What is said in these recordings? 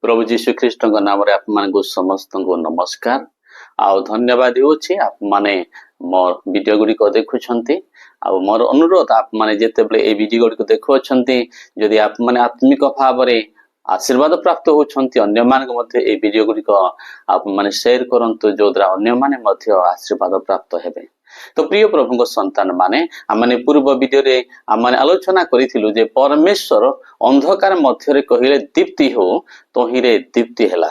प्रभु जीशु ख्रीष्ट नाम समस्त को नमस्कार आउ धन्यवाद होछि आप माने मोर वीडियो गुडी को देखुछंती आ मोर अनुरोध आप माने जेते बेले ए वीडियो गुडी को देखुछंती जदि आप माने आत्मिक भाव रे आशीर्वाद प्राप्त होछंती अन्य मान के मध्ये ए वीडियो गुडी को आप माने शेयर करंतु जोद्रा अन्य माने मध्ये आशीर्वाद प्राप्त हेबे। तो प्रिय प्रभु संतान माने आमने पूर्व वीडियो रे आमने आलोचना करिथिलु जे परमेश्वर अंधकार मध्य रे कहिले दीप्ति हो तोहिरे दीप्ति हैला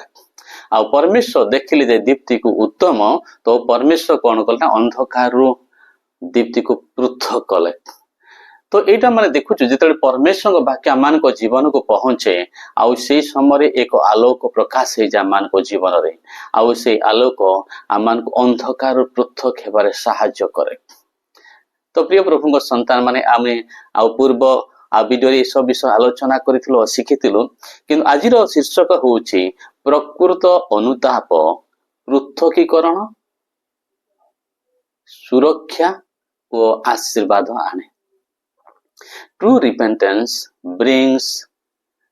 आ परमेश्वर देखिले जे दीप्ति को उत्तम तो परमेश्वर कोन कलना अंधकार रु दीप्ति को पृथक कले। तो एटा माने देखुछु जेतले परमेश्वर को वाक्य मान को जीवन को पहुंचे आउ से समय एक आलोक प्रकाश हे जा मान को जीवन रे आउ से आलोक आमान को अंधकार पृथक हेबारे सहाय्य करे। तो प्रिय प्रभु को संतान माने आमे आउ पूर्व आ वीडियो रे सब विषय आलोचना करिथिलो शिखिथिलो किंतु आजिर शीर्षक होउची प्रकृत अनुताप पृथकीकरण सुरक्षा और आशीर्वाद आने। True repentance brings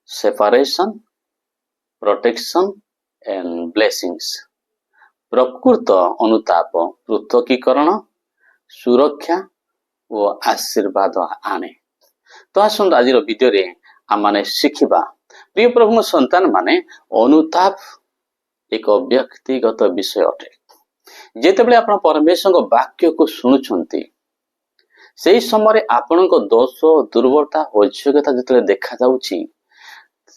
separation, protection and blessings. प्रकृत अनुताप पृथकीकरण सुरक्षा और आशीर्वाद आने। तो आसंत आज वीडियो रे आमाने शिखिबा प्रिय प्रभु संतान माने अनुताप एक व्यक्तिगत विषय अटे। जेतेबेले आपण परमेश्वर को वाक्य को सुनुछंती सेही समय आपण को दोष दुर्बलता अयोग्यता जतले देखा जाउची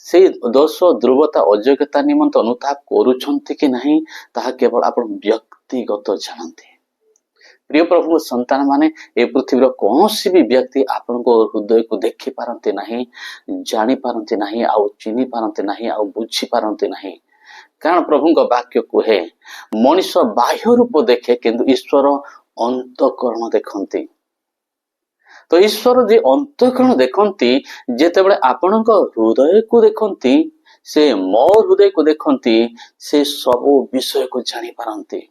से दोष दुर्बलता अयोग्यता निमंत अनुताप करूछंती कि नहीं ताहा केवल आपण व्यक्तिगत जानते। प्रिय प्रभु संतान माने ए पृथ्वी कौनसी भी व्यक्ति आपण को हृदय को देखि पारंती नहीं जानी पारंती नहीं आउ चिनी पारंती नहीं आउ बुझी पारंती नहीं कारण प्रभु को वाक्य कहे मनुष्य बाह्य रूप देखे किंतु ईश्वर अंतःकरण देखंती। तो ईश्वर जे अंतःकरण देखंती जेतेबेले आपणक हृदय को देखंती से मोर हृदय को देखंती से सब विषय को जानी पारंती।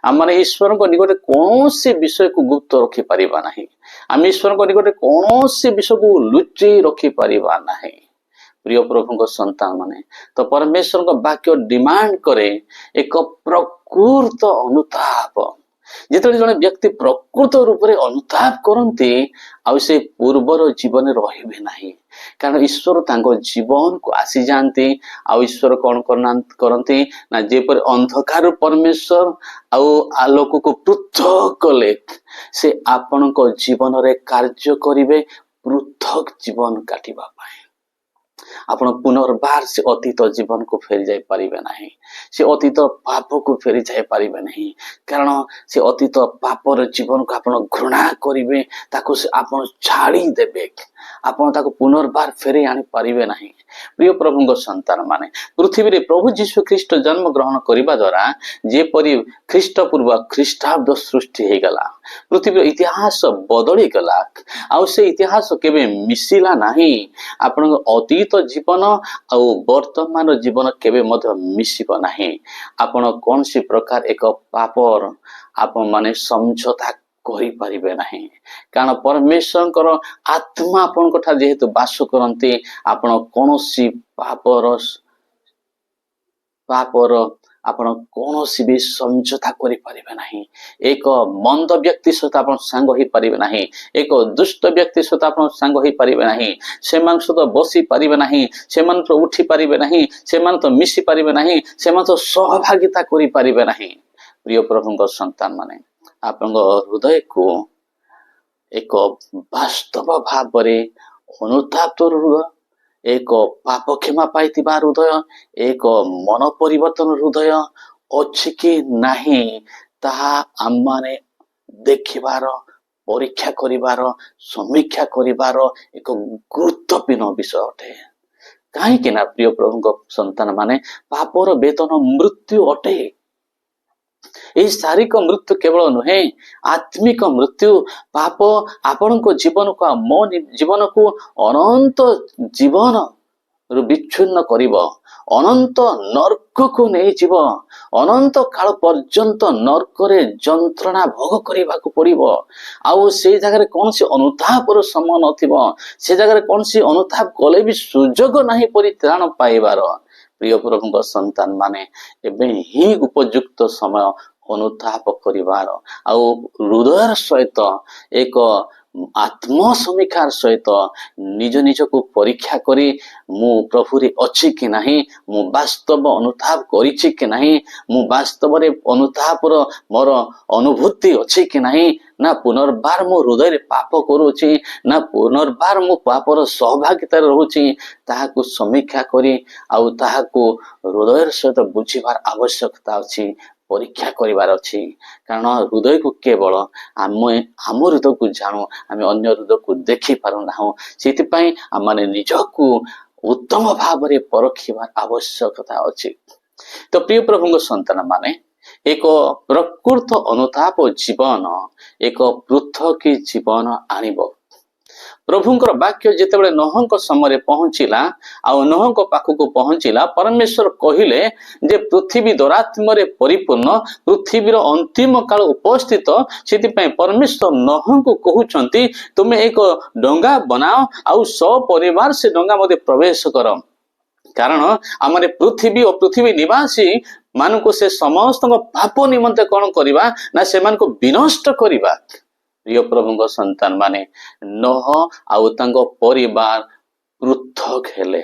आम ईश्वर को निकटे कौन से विषय को गुप्त रखी पारिबा नहीं आम ईश्वर को निकटे कौन से विषय को लुचि रखी पारिबा नहीं। प्रिय प्रभु को संतान माने तो परमेश्वर को वाक्य डिमांड करे एक प्रकृत अनुताप। जेतले जने व्यक्ति प्रकृत रूप रे अनुताप करंती आ से पूर्वर जीवन रहिबे नाही कारण ईश्वर तांको जीवन को आसी जानती आ ईश्वर कोन करंती ना जेपर अंधकार परमेश्वर आ आलोक को पृथक कले से आपन को जीवन रे कार्य करिवे पृथक जीवन काटिबा पाए आपण पुनर्बार से अतीत जीवन को फेरी जाई पारिबे नहीं से अतीत पाप को फेरी जाई पारिबे नहीं कारण से अतीत पापर जीवन को आपण घृणा करिवे ताको से आपण छाड़ी देबे आपण ताको पुनर्बार फेरी आनी पारिबे नहीं। प्रिय प्रभु को संतान माने पृथ्वी रे प्रभु जीशु ख्रीष्ट जन्म ग्रहण करिबा द्वारा जे परि ख्रीष्ट पूर्व ख्रीष्टाब्द सृष्टि हे गला पृथ्वी इतिहास बदली गला आ से इतिहास केबे मिसिला नहीं आपण अतीत जीवन आ वर्तमान जीवन केबे मध्य मिसिबो नहीं। आपण कौन सी प्रकार एक पापर आपण माने समझौता करि परिबे नहीं कारण परमेश्वर आत्मा आपण कथा जेहेतु वास करंती आपण कौन सी पापर आपण कौन सी भी समझौता करि परिबे नहीं। एक मंद व्यक्ति सहित आपण संग होई परिबे नहीं एक दुष्ट व्यक्ति सहित आपण संग होई परिबे नहीं सेमान सहित बसी परिबे नहीं सेमान तो उठी परिबे नहीं सेमान तो मिसी परिबे नहीं सेमान तो सहभागिता करि परिबे नहीं। प्रिय प्रभु को संतान माने आपण हृदय को एक वास्तव भाव रे अनुताप हृदय एक पाप क्षमा पाइतिबा हृदय एक मन परिवर्तन हृदय अछि कि नहीं ताहा आम माने देखिबार परीक्षा करिबार समीक्षा करिबार एक गुरुत्वपूर्ण विषय अटे। काहे कि ना प्रिय प्रभु को संतान माने पापर वेतन मृत्यु अटे। यही शारीरिक मृत्यु केवल नुहे आत्मिक मृत्यु पाप आपण को जीवन को मो जीवन को अनंत जीवन विच्छिन्न करिब अनंत नर्क को नहीं जीव अनंत काल पर्यंत नर्क रे जंत्रणा भोग करबा को पड़िबो आउ से जगह कौन सी अनुताप रो समय नथिबो से जगह कौन सी अनुताप कले भी सुजोग नहीं परित्राण पाइबार। प्रिय प्रभु संतान माने एबे ही उपयुक्त समय अनुताप करिवार आउ हृदय सहित एक आत्म समीक्षार सहित निज निज को परीक्षा करी मु प्रभु रे अछि कि नाही, मु वास्तव अनुताप करिछि कि नाही, मु वास्तव रे अनुताप रो मोर अनुभूति अछि कि नाही, ना पुनर्बार मो हृदय रे पाप करूछि, ना पुनर्बार मो पापर सहभागिता रहूछि, ताहाकु समीक्षा करी आउ ताहाकु हृदय सहित बुझिबार आवश्यकता अछि, परीक्षा करिवार अछि। कारण हृदय को केवल आम हृदय को जानू, आम अन्य हृदय को देखि पारु नाहु, सेति पई आम माने निजकु उत्तम भाव रे परखिबार आवश्यकता अछि। तो प्रिय प्रभु संतान माने एक प्रकृत अनुताप जीवन एक पृथक जीवन आनिब। प्रभुंकर वाक्य जेतेबेले नोहंक समय पहुंचिला आउ नोहंक पाखक पहुंचिला, परमेश्वर कहिले जे पृथ्वी दुरात्मरे परिपूर्ण, पृथ्वीर अंतिम काल उपस्थित, सेति पई परमेश्वर नोहंक कहउछंती तुमे एक डंगा बनाओ आउ सब परिवार से डंगा मध्ये प्रवेश कर, कारण आमरे पृथ्वी और पृथ्वी निवासी मानको से समस्त पाप निमंते कौन करिबा ना सेमानको विनष्ट करिबा। प्रिय प्रभु संतान माने नोह आउ तांको परिवार पृथक हेले,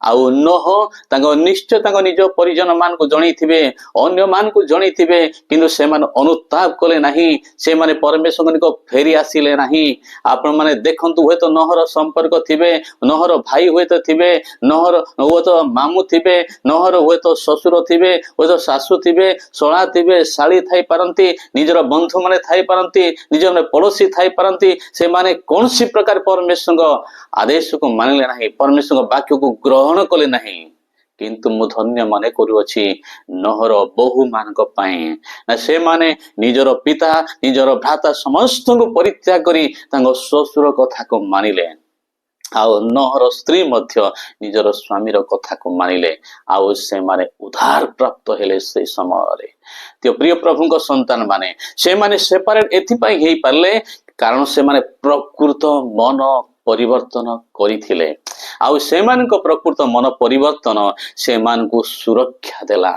आउ नोह तांको निश्चय तांको निज परिजन मान को जणी थिबे, अन्य मान को जणी थिबे, किंतु से मान अनुताप कले नाही, से माने परमेश्वर को फेरी आसिले नाही। आपण माने देखंतु हुए तो नोहर संपर्क थिबे, नोहर भाई हुए तो थिबे, नोहर हुए तो मामू थिबे, नोहर हुए तो ससुर थिबे, हुए तो सासु थिबे, सळा थिबे, साली थाई पारंती, निजर बंधु माने थाई पारंती, निजर पड़ोसी थाई पारंती, से माने कोनसी प्रकार परमेश्वर को आदेश को मानिले नाही, परमेश्वर वाक्य को ग्रहण कले नाही। किंतु मु धन्य माने करूअछि नोहर बहु मानक पई ना से माने निजर पिता निजर भ्राता समस्त को परित्याग करी तांको ससुर कथा को मानिले, आउ नोहर स्त्री मध्य निजर स्वामीर कथा को मानिले, आउ से माने उद्धार प्राप्त हेले से समय रे। तो प्रिय प्रभु को संतान माने से माने सेपरेट एथि पई हेई पारले कारण से माने प्रकृत मन परिवर्तन करिथिले, आउ सेमानक प्रकृत मन परिवर्तन सेमानकु सुरक्षा देला,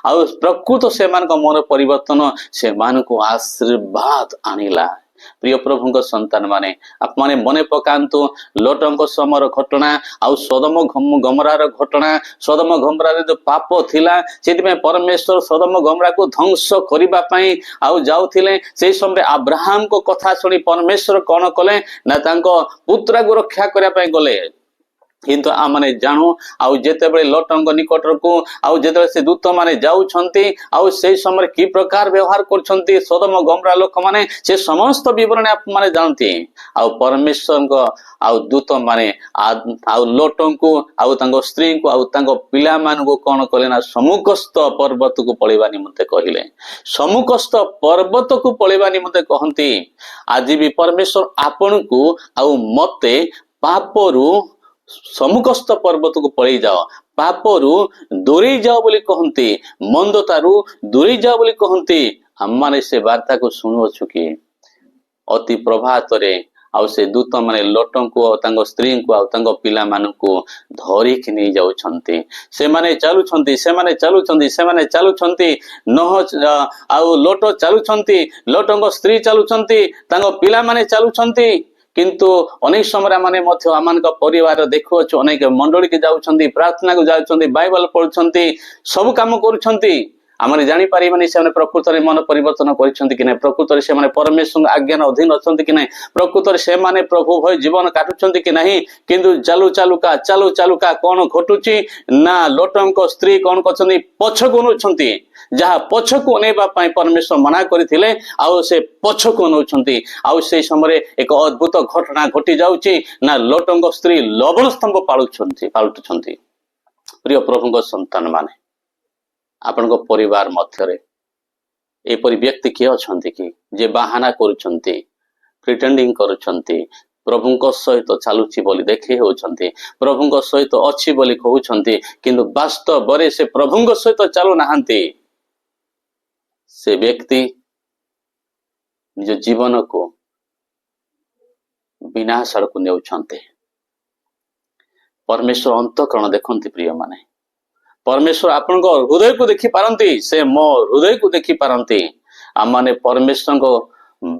आउ प्रकृत सेमानक मन परिवर्तन सेमानकु आशीर्वाद आनिला। प्रिय प्रभु संतान माने आप माने मने पकांतु लोटंक समर घटना आउ सदम गमरार घटना। सदम गमरार जो पाप थिला सेति में परमेश्वर सदम गमरा को ध्वंस करिबा पई आउ जाउथिले, से समय अब्राहम को कथा सुनी परमेश्वर कोन कले ना तांको पुत्र को रक्षा करिया पई गले। किंतु आमने जानू आउ जेतेबेले लोटंग निकटर को आउ जेतेबेले से दूत माने जाउछंती आउ से समय की प्रकार व्यवहार करछंती सदम गमरा लोक माने से समस्त विवरण आप माने जानती। आउ परमेश्वर को आउ दूत माने आउ लोटंग को आउ तांको स्त्री को आउ तांको पिला मान को कोन कले ना समुखस्थ पर्वत को पळेबा निमते कहिले। समुखस्थ पर्वत को पळेबा निमते कहंती। आज भी परमेश्वर आपन को आउ मते पापरु समुखस्थ पर्वत को पळेई जाओ, पापरु दूरी जाओ बोली कहंती, मंदतारु दूरी जाओ बोली कहंती। हम माने से वार्ता को सुनुछु कि अति प्रभात रे आउ से दूत माने लोटन को तांको स्त्री को आउ तांको पिला मान को धरी कि नहीं जाउछंती। से माने चालुछंती, से माने चालुछंती, से माने चालुछंती, नह आउ लोट चालुछंती, लोटंको स्त्री चालुछंती, तांको पिला माने चालुछंती। किंतु अनेक समय माने मध्य आमानक परिवार देखुछु अनेक मंडली के जाउछंती, प्रार्थना को जाउछंती, बाइबल पढुछंती, सब काम करूछंती। आमने जानि पारिबानी से प्रकृत रे मन परिवर्तन करिसंती कि नै, प्रकृत रे से माने परमेश्वर आज्ञा अधीन अछंती कि नै, प्रकृत रे से माने प्रभु भय जीवन काटुछंती कि नहीं। किंतु चालू चालुका कोन घटुची ना लोटंक स्त्री कोन करछंती पछको नउछंती, जहा पछको नेबा पई परमेश्वर मना करिथिले आउ से पछको नउछंती। आउ से समय एक अद्भुत घटना घटी जाउची ना लोटंक स्त्री लवण स्तंभ पालुछंती। प्रिय प्रभु संतान माने आपनको परिवार मध्यरे एपरि व्यक्ति किए अछंती कि जे बाहाना करूछंती, प्रिटेंडिंग करूछंती, प्रभुଙ୍କ सहित चालुची बोली देखै होछंती, प्रभुଙ୍କ सहित अछि बोली कहउछंती, किंतु वास्तव रे से प्रभुଙ୍କ सहित चालु नाहंती। से व्यक्ति निज जीवन को विनाश को नेउछंती। परमेश्वर अंतःकरण देखंती प्रिय माने परमेश्वर आपण हृदय को देखी पारती से मो हृदय को देखी पारती आम मैंने परमेश्वर को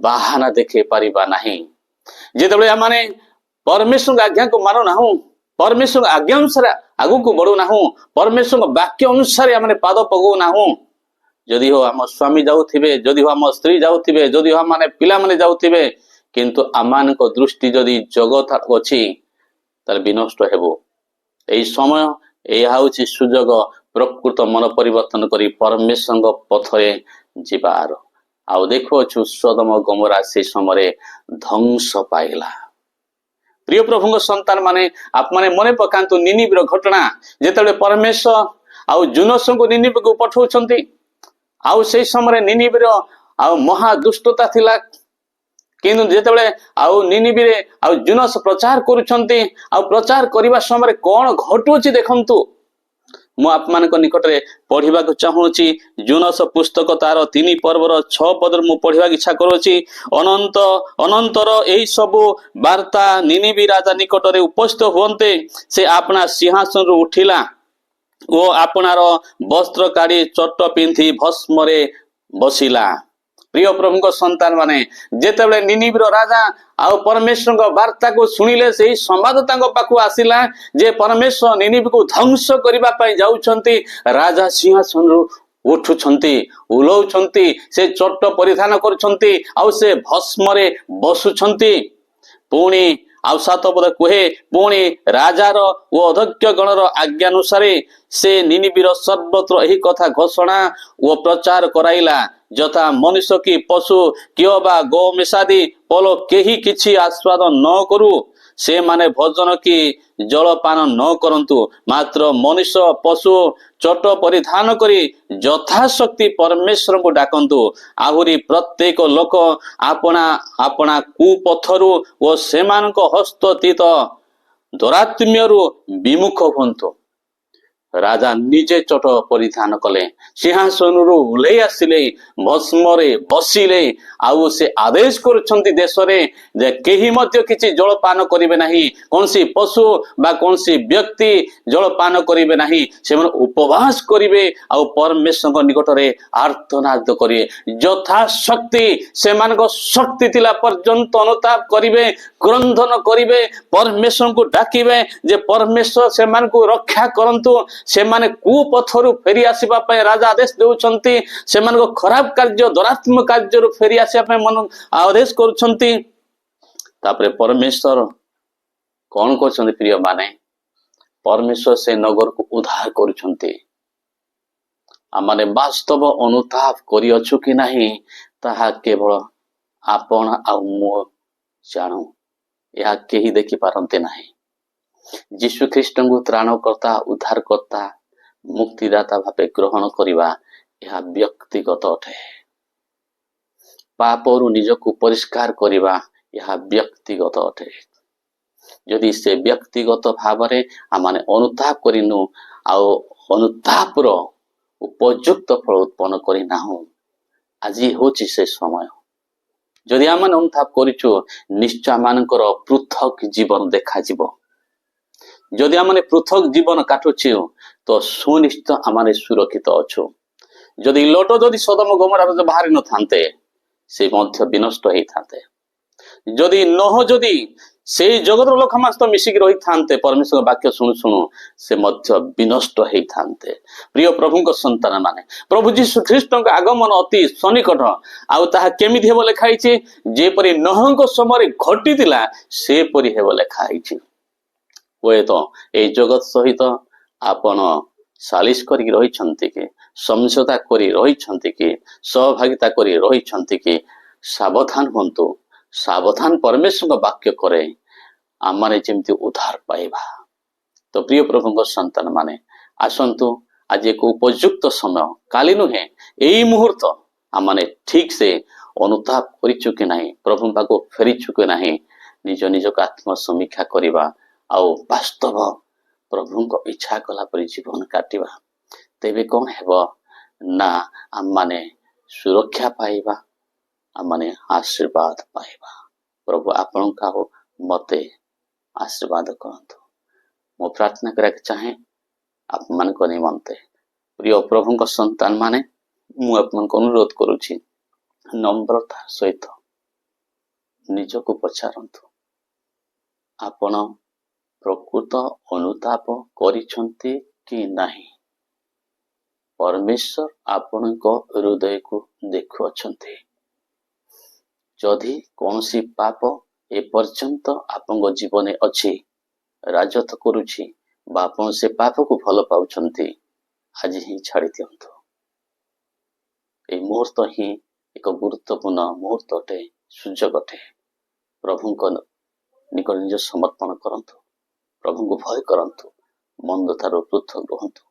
बाहाना देखे पारिबा नहीं जिते आम मैंने परमेश्वर आज्ञा को मानु ना परमेश्वर आज्ञा अनुसार आगु को बढ़ू ना परमेश्वर वाक्य अनुसार आम पाद पकऊ ना जदि हो आम स्वामी जाऊे जदि हो आम स्त्री जाऊे जदि हो आम पिला माने जाऊे किंतु आम दृष्टि जदि जगत अच्छी तार विनष्ट हेबो एई समय यह हूँ सुजोग प्रकृत मन परिवर्तन करी परमेश्वर पथरे जीवार आउ देखुछु सदम गमरा से समय ध्वंस पाइला प्रिय प्रभु संतान माने आप माने मने पकांतु निनिबर घटना जेतेबेले परमेश्वर आउ जुनस को निनिब को पठाउछंती आउ से समय निनिबर आउ महा दुष्टता थिला किंतु जेतेबेले आउ निनिबिरे आउ जुनस प्रचार करुछंती आउ प्रचार करबा समय कोन घटुछि देखंतु मु आप मानक निकट रे पढ़िबा को चाहूची जुनस पुस्तक तार 3 पर्वर 6 पद मु पढ़िबा इच्छा करूची अनंतर एही सब वार्ता निनिबी राजा निकट रे उपस्थित होते से अपना सिंहासन रु उठिला ओ आपनार वस्त्र काढ़ी चट्ट पिंधि भस्म रे बसिला प्रिय प्रभु संतान माने जेतेबेले निनिबिर राजा आउ परमेश्वर वार्ता को सुनिले से संवाद तांको पाखु आसिला जे परमेश्वर निनिबी को ध्वंस करिबा पई जाउछंती राजा सिंहासन रु उठुछंती उलौछंती से चट्ट परिधान करुछंती आउ से भस्म रे बसुछंती पुणी आउ 7 पद कहे पुणी राजार ओ अध्यक्ष गणर आज्ञानुसार से निनिबिर सर्वत्र यही कथा घोषणा ओ प्रचार कराइला जथा मनुष्य की पशु किओ बा गो मिसादी पलो केही किछि आस्वाद न करू से माने भोजन की जलपान न करंतु मात्र मनुष्य पशु चट परिधान करी यथाशक्ति परमेश्वर को डाकंतु आहुरी प्रत्येक लोक आपना आपना कुपथरु ओ सेमानक हस्ततीत दुरात्म्यरु विमुख हुंतु राजा निजे चट परिधान कले सिंहासन ओह्लै आसिले भस्म रे बसिले आउ से आदेश करुछंती देश रे जे केही मध्य किछि जलपान करिवे नाही कोनसी पशु बा कोनसी व्यक्ति जलपान करिवे नाही से मन उपवास करिवे आउ परमेश्वर निकट रे आर्तनाद करिवे यथा शक्ति से मान को शक्ति तिला पर्यंत अनुताप करिवे क्रंदन करिवे परमेश्वर को डाकिवे जे परमेश्वर से मान को रक्षा करंतु से माने कुपथरु फेरी आसीबा पय राजा आदेश देउछंती से मान को खराब कार्य दुरात्मक कार्य रु फेरी आसीबा पय मन आदेश करूछंती तापरे परमेश्वर कोन करछंती प्रिय माने परमेश्वर से नगर को उद्धार करूछंती आमाने वास्तव अनुताप करियछु कि नाही ताहा केवल आपण आ मो जानु या केही देखि पारंते नाही जीशु ख्रीष्ट को त्राणकर्ता उद्धारकर्ता मुक्तिदाता भावे ग्रहण करिबा यह व्यक्तिगत अटे पापरु निजको परिष्कार करिबा यह व्यक्तिगत अटे यदि से व्यक्तिगत भावरे आमाने अनुताप करिनु आउ अनुतापर उपयुक्त फल उत्पन्न करि नाहु आज होछि से समय यदि आमाने अनुताप करिछु निश्चय मानकर पृथक जीवन देखा जीवो जदि आमने पृथक जीवन काटुछु तो सुनिश्चित आमने सुरक्षित अच्छु जदि लोट जदि सदम गमरा बाहरी न थांते से मध्य विनष्ट होई थांते जदि नह जदि से जगत लोक समस्त मिसिक रही थांते परमेश्वर वाक्य शुणु शुणु से मध्य विनष्ट होई थांते प्रिय प्रभु संतान माने प्रभु जीशु ख्रीष्ट आगमन अति सनिकट आउ ताहा केमिति हेबो लेखाइछि जेपरि नहंक समय घटितिला से परि हेबो लेखाइछि हुए तो ये जगत सहित आपण सालिश करी रही कि समझौता करी रही कि सहभागिता करी रही कि सावधान हंतु सावधान परमेश्वर वाक्य करे आमने जेमती उद्धार पाइबा तो प्रिय प्रभु संतान माने आसंतु आज एक उपयुक्त समय काली नुहे यही मुहूर्त आमने ठीक से अनुताप करिछु कि नाही प्रभु पाको फेरिछु कि नाही निज निज को आत्म समीक्षा करिबा आउ वास्तव प्रभु को इच्छा कला परि जीवन काटिबा तेबे कौन हेबो ना आम माने सुरक्षा पाइबा आम माने आशीर्वाद पाइबा प्रभु आपण का हो मते आशीर्वाद करंतु मो प्रार्थना करक चाहे ଆପଣମାନଙ୍କ ନିମନ୍ତେ। ପ୍ରିୟ ପ୍ରଭୁଙ୍କ ସନ୍ତାନ ମାନେ, ମୁଁ ଆପଣଙ୍କୁ ଅନୁରୋଧ କରୁଛି, ନମ୍ରତା ସହିତ ନିଜକୁ ପଚାରନ୍ତୁ, ଆପଣ ପ୍ରକୃତ ଅନୁତାପ କରିଛନ୍ତି କି ନାହିଁ? ପରମେଶ୍ୱର ଆପଣଙ୍କ ହୃଦୟକୁ ଦେଖୁଅଛନ୍ତି। ଯଦି କୌଣସି ପାପ ଏପର୍ଯ୍ୟନ୍ତ ଆପଣଙ୍କ ଜୀବନରେ ଅଛି, ରାଜତ୍ୱ କରୁଛି, ବା ଆପଣ ସେ ପାପକୁ ଭଲ ପାଉଛନ୍ତି, ଆଜି ହିଁ ଛାଡ଼ି ଦିଅନ୍ତୁ। এই ମୁହୂର୍ତ୍ତ ହିଁ ଏକ ଗୁରୁତ୍ୱପୂର୍ଣ୍ଣ ମୁହୂର୍ତ୍ତ ଅଟେ, ସୁଯୋଗ ଅଟେ। ପ୍ରଭୁଙ୍କ ନିକଟ ନିଜ ସମର୍ପଣ କରନ୍ତୁ, ପ୍ରଭୁଙ୍କୁ ଭୟ କରନ୍ତୁ, ମନ୍ଦ ଠାରୁ ପୃଥକ ରୁହନ୍ତୁ।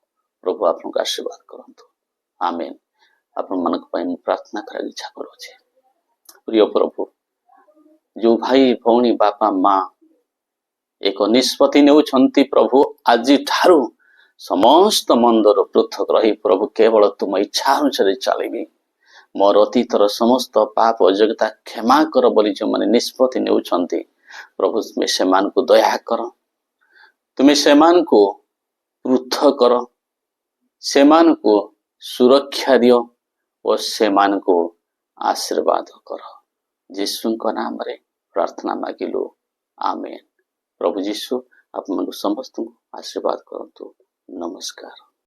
ପ୍ରଭୁ ଆପଣଙ୍କୁ ଆଶୀର୍ବାଦ କରନ୍ତୁ। ଆମେନ୍। ଆପଣମାନଙ୍କ ପାଇଁ ମୁଁ ପ୍ରାର୍ଥନା କରିବାକୁ ଇଚ୍ଛା କରୁଅଛି। ପ୍ରିୟ ପ୍ରଭୁ, ଯୋଉ ଭାଇ ଭଉଣୀ ବାପା ମା ଏକ ନିଷ୍ପତ୍ତି ନେଉଛନ୍ତି, ପ୍ରଭୁ ଆଜିଠାରୁ ସମସ୍ତ ମନ୍ଦରୁ ପୃଥକ ରହି ପ୍ରଭୁ କେବଳ ତୁମ ଇଚ୍ଛା ଅନୁସାରେ ଚାଲିବି, ମୋର ଅତୀତର ସମସ୍ତ ପାପ ଅଯୋଗ୍ୟତା କ୍ଷମା କର ବୋଲି ଯେଉଁମାନେ ନିଷ୍ପତ୍ତି ନେଉଛନ୍ତି, ପ୍ରଭୁ ତୁମେ ସେମାନଙ୍କୁ ଦୟା କର, ତୁମେ ସେମାନଙ୍କୁ ପୃଥକ କର, ସେମାନଙ୍କୁ ସୁରକ୍ଷା ଦିଅ ଓ ସେମାନଙ୍କୁ ଆଶୀର୍ବାଦ କର। ଯୀଶୁଙ୍କ ନାମରେ ପ୍ରାର୍ଥନା ମାଗିଲୁ, ଆମେନ୍। ପ୍ରଭୁ ଯୀଶୁ ଆପଣଙ୍କୁ ସମସ୍ତଙ୍କୁ ଆଶୀର୍ବାଦ କରନ୍ତୁ। ନମସ୍କାର।